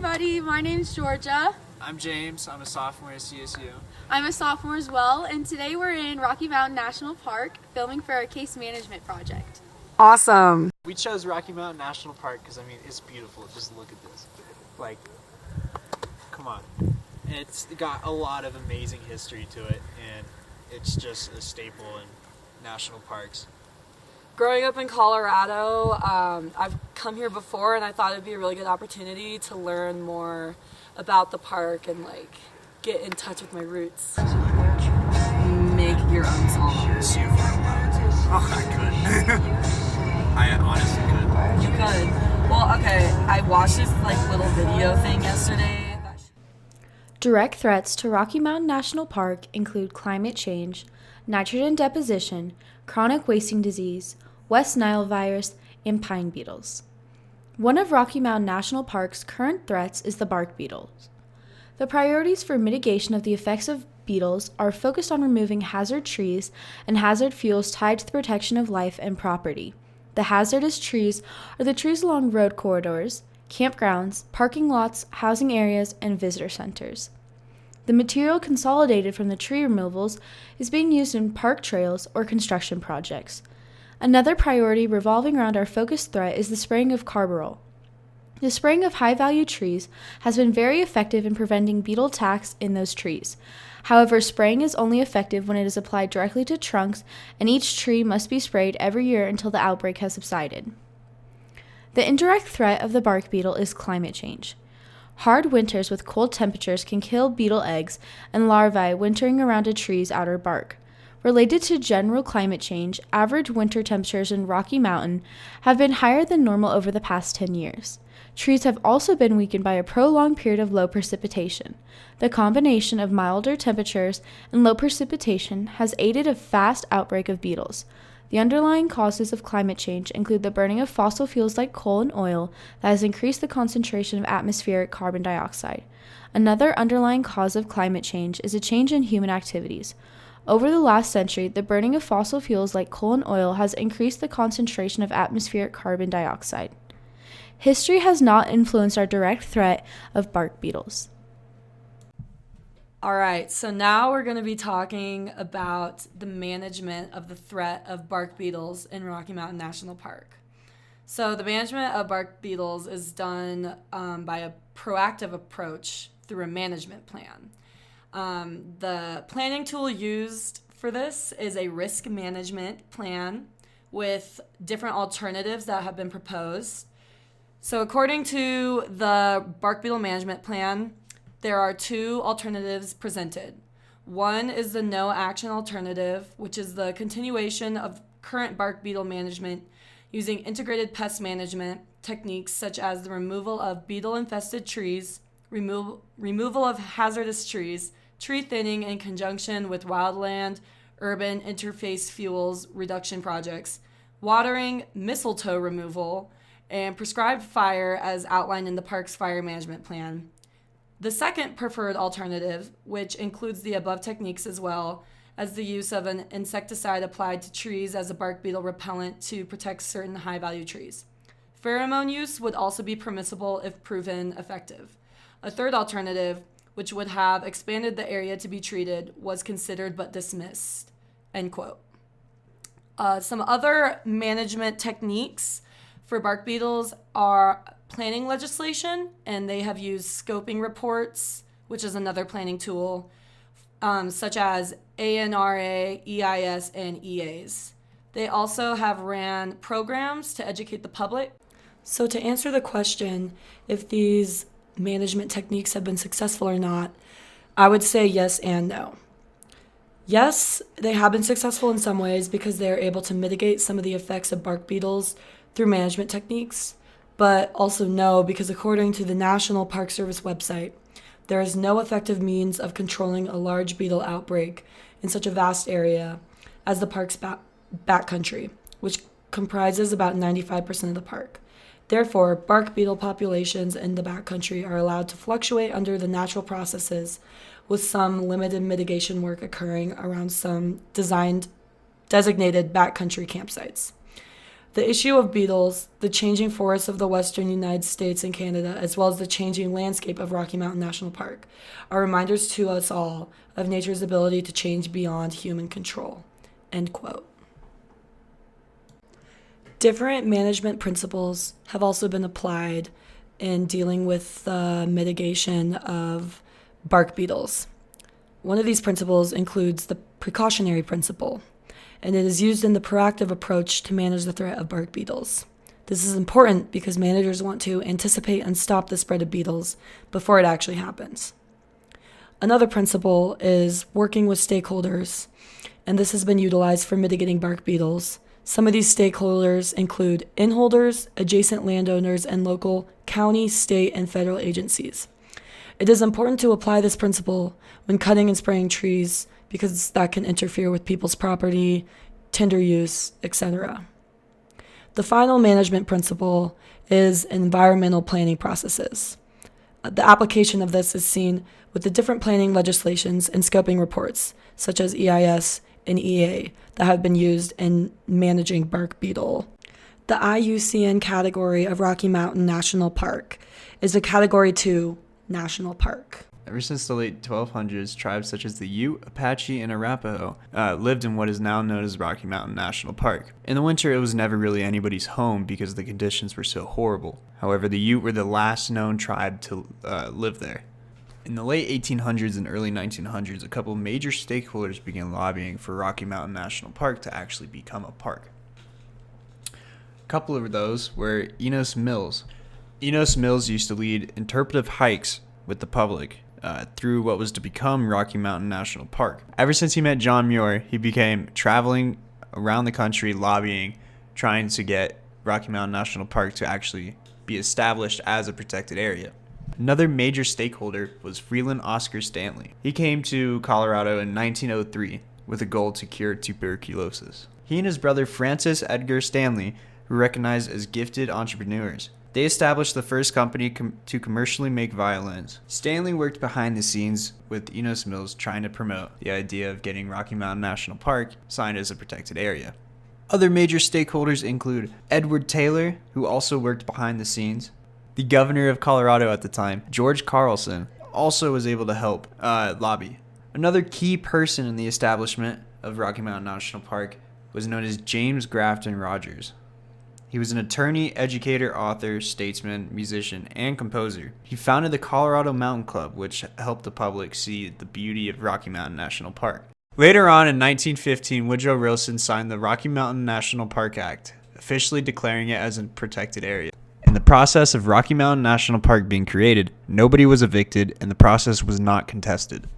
everybody, my name's Georgia. I'm James. I'm a sophomore at CSU. I'm a sophomore as well, and today we're in Rocky Mountain National Park filming for our case management project. Awesome. We chose Rocky Mountain National Park because, it's beautiful. Just look at this. Come on. It's got a lot of amazing history to it, and it's just a staple in national parks. Growing up in Colorado, I've come here before, and I thought it'd be a really good opportunity to learn more about the park and get in touch with my roots. Make your own song. See if we're allowed to. Oh, I could. I honestly could. You could. Well, okay, I watched this little video thing yesterday. Direct threats to Rocky Mountain National Park include climate change, nitrogen deposition, chronic wasting disease, West Nile virus, and pine beetles. One of Rocky Mountain National Park's current threats is the bark beetles. The priorities for mitigation of the effects of beetles are focused on removing hazard trees and hazard fuels tied to the protection of life and property. The hazardous trees are the trees along road corridors, campgrounds, parking lots, housing areas, and visitor centers. The material consolidated from the tree removals is being used in park trails or construction projects. Another priority revolving around our focused threat is the spraying of carbaryl. The spraying of high-value trees has been very effective in preventing beetle attacks in those trees. However, spraying is only effective when it is applied directly to trunks, and each tree must be sprayed every year until the outbreak has subsided. The indirect threat of the bark beetle is climate change. Hard winters with cold temperatures can kill beetle eggs and larvae wintering around a tree's outer bark. Related to general climate change, average winter temperatures in Rocky Mountain have been higher than normal over the past 10 years. Trees have also been weakened by a prolonged period of low precipitation. The combination of milder temperatures and low precipitation has aided a fast outbreak of beetles. The underlying causes of climate change include the burning of fossil fuels like coal and oil that has increased the concentration of atmospheric carbon dioxide. Another underlying cause of climate change is a change in human activities. Over the last century, the burning of fossil fuels like coal and oil has increased the concentration of atmospheric carbon dioxide. History has not influenced our direct threat of bark beetles. All right, so now we're going to be talking about the management of the threat of bark beetles in Rocky Mountain National Park. So the management of bark beetles is done by a proactive approach through a management plan. The planning tool used for this is a risk management plan with different alternatives that have been proposed. So according to the bark beetle management plan, there are two alternatives presented. One is the no action alternative, which is the continuation of current bark beetle management using integrated pest management techniques such as the removal of beetle-infested trees, removal of hazardous trees, tree thinning in conjunction with wildland, urban interface fuels reduction projects, watering, mistletoe removal, and prescribed fire as outlined in the park's fire management plan. The second preferred alternative, which includes the above techniques as well as the use of an insecticide applied to trees as a bark beetle repellent to protect certain high-value trees. Pheromone use would also be permissible if proven effective. A third alternative, which would have expanded the area to be treated, was considered but dismissed, end quote. Some other management techniques for bark beetles are planning legislation, and they have used scoping reports, which is another planning tool, such as ANRA, EIS, and EAs. They also have ran programs to educate the public. So to answer the question if these management techniques have been successful or not, I would say yes and no. Yes, they have been successful in some ways because they are able to mitigate some of the effects of bark beetles through management techniques, but also no, because according to the National Park Service website, there is no effective means of controlling a large beetle outbreak in such a vast area as the park's backcountry, which comprises about 95% of the park. Therefore, bark beetle populations in the backcountry are allowed to fluctuate under the natural processes, with some limited mitigation work occurring around some designated backcountry campsites. The issue of beetles, the changing forests of the western United States and Canada, as well as the changing landscape of Rocky Mountain National Park, are reminders to us all of nature's ability to change beyond human control. End quote. Different management principles have also been applied in dealing with the mitigation of bark beetles. One of these principles includes the precautionary principle, and it is used in the proactive approach to manage the threat of bark beetles. This is important because managers want to anticipate and stop the spread of beetles before it actually happens. Another principle is working with stakeholders, and this has been utilized for mitigating bark beetles. Some of these stakeholders include inholders, adjacent landowners, and local county, state, and federal agencies. It is important to apply this principle when cutting and spraying trees because that can interfere with people's property, tinder use, etc. The final management principle is environmental planning processes. The application of this is seen with the different planning legislations and scoping reports, such as EIS and EA, that have been used in managing bark beetle. The IUCN category of Rocky Mountain National Park is a Category 2 national park. Ever since the late 1200s, tribes such as the Ute, Apache, and Arapaho lived in what is now known as Rocky Mountain National Park. In the winter, it was never really anybody's home because the conditions were so horrible. However, the Ute were the last known tribe to live there. In the late 1800s and early 1900s, a couple major stakeholders began lobbying for Rocky Mountain National Park to actually become a park. A couple of those were Enos Mills. Enos Mills used to lead interpretive hikes with the public through what was to become Rocky Mountain National Park. Ever since he met John Muir, he began traveling around the country lobbying, trying to get Rocky Mountain National Park to actually be established as a protected area. Another major stakeholder was Freeland Oscar Stanley. He came to Colorado in 1903 with a goal to cure tuberculosis. He and his brother Francis Edgar Stanley were recognized as gifted entrepreneurs. They established the first company to commercially make violins. Stanley worked behind the scenes with Enos Mills trying to promote the idea of getting Rocky Mountain National Park signed as a protected area. Other major stakeholders include Edward Taylor, who also worked behind the scenes. The governor of Colorado at the time, George Carlson, also was able to help lobby. Another key person in the establishment of Rocky Mountain National Park was known as James Grafton Rogers. He was an attorney, educator, author, statesman, musician, and composer. He founded the Colorado Mountain Club, which helped the public see the beauty of Rocky Mountain National Park. Later on in 1915, Woodrow Wilson signed the Rocky Mountain National Park Act, officially declaring it as a protected area. In the process of Rocky Mountain National Park being created, nobody was evicted and the process was not contested.